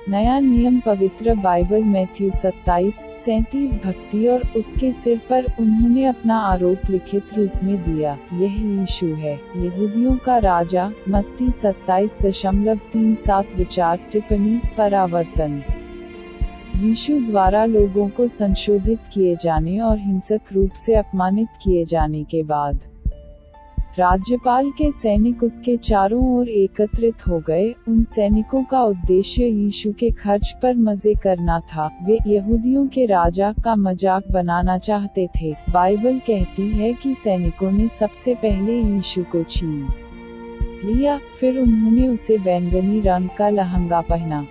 नया नियम पवित्र बाइबल मैथ्यू 27:37 भक्ति और उसके सिर पर उन्होंने अपना आरोप लिखित रूप में दिया, यह यीशु है, यहूदियों का राजा। मत्ती 27:37 विचार टिप्पणी परावर्तन। यीशु द्वारा लोगों को संशोधित किए जाने और हिंसक रूप से अपमानित किए जाने के बाद राज्यपाल के सैनिक उसके चारों ओर एकत्रित हो गए। उन सैनिकों का उद्देश्य यीशु के खर्च पर मजे करना था। वे यहूदियों के राजा का मजाक बनाना चाहते थे। बाइबल कहती है कि सैनिकों ने सबसे पहले यीशु को छीन लिया, फिर उन्होंने उसे बैंगनी रंग का लहंगा पहना,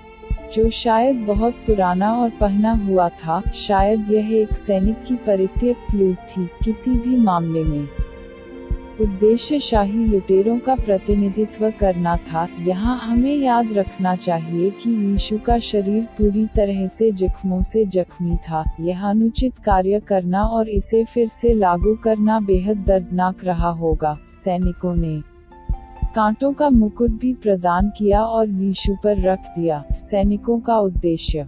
जो शायद बहुत पुराना और पहना हुआ था। शायद यह एक सैनिक की परित्यक्त लूट थी। किसी भी मामले में उद्देश्य शाही लुटेरों का प्रतिनिधित्व करना था। यहाँ हमें याद रखना चाहिए कि यीशु का शरीर पूरी तरह से जख्मों से जख्मी था। यह अनुचित कार्य करना और इसे फिर से लागू करना बेहद दर्दनाक रहा होगा। सैनिकों ने कांटों का मुकुट भी प्रदान किया और यीशु पर रख दिया। सैनिकों का उद्देश्य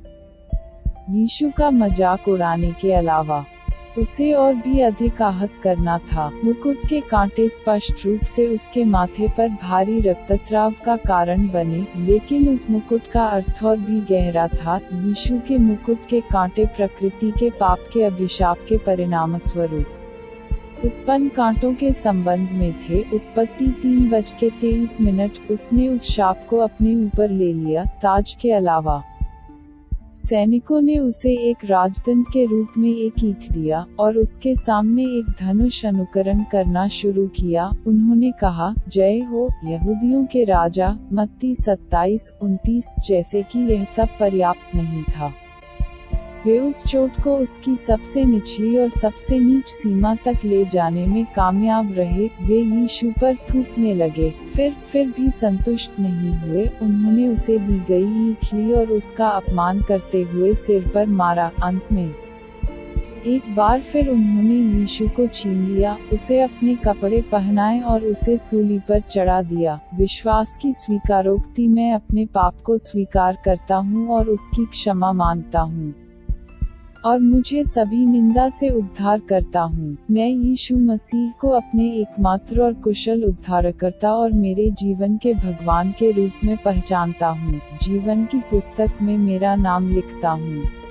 यीशु का मजाक उड़ाने के अलावा उसे और भी अधिक आहत करना था। मुकुट के कांटे स्पष्ट रूप से उसके माथे पर भारी रक्तस्राव का कारण बने, लेकिन उस मुकुट का अर्थ और भी गहरा था। यीशु के मुकुट के कांटे प्रकृति के पाप के अभिशाप के परिणामस्वरूप उत्पन्न कांटों के संबंध में थे। उत्पत्ति 3:23 उसने उस शाप को अपने ऊपर ले लिया। ताज के अलावा सैनिकों ने उसे एक राजदंड के रूप में एक ईंट दिया और उसके सामने एक धनुष अनुकरण करना शुरू किया। उन्होंने कहा, जय हो यहूदियों के राजा। मत्ती 27:29। जैसे कि यह सब पर्याप्त नहीं था, वे उस चोट को उसकी सबसे निचली और सबसे नीच सीमा तक ले जाने में कामयाब रहे। वे यीशु पर थूकने लगे, फिर भी संतुष्ट नहीं हुए। उन्होंने उसे दी गई ईंट ली और उसका अपमान करते हुए सिर पर मारा। अंत में एक बार फिर उन्होंने यीशु को छीन लिया, उसे अपने कपड़े पहनाए और उसे सूली पर चढ़ा दिया। विश्वास की स्वीकारोक्ति, मैं अपने पाप को स्वीकार करता हूँ और उसकी क्षमा मांगता हूँ और मुझे सभी निंदा से उद्धार करता हूँ। मैं यीशु मसीह को अपने एकमात्र और कुशल उद्धारकर्ता और मेरे जीवन के भगवान के रूप में पहचानता हूँ। जीवन की पुस्तक में मेरा नाम लिखता हूँ।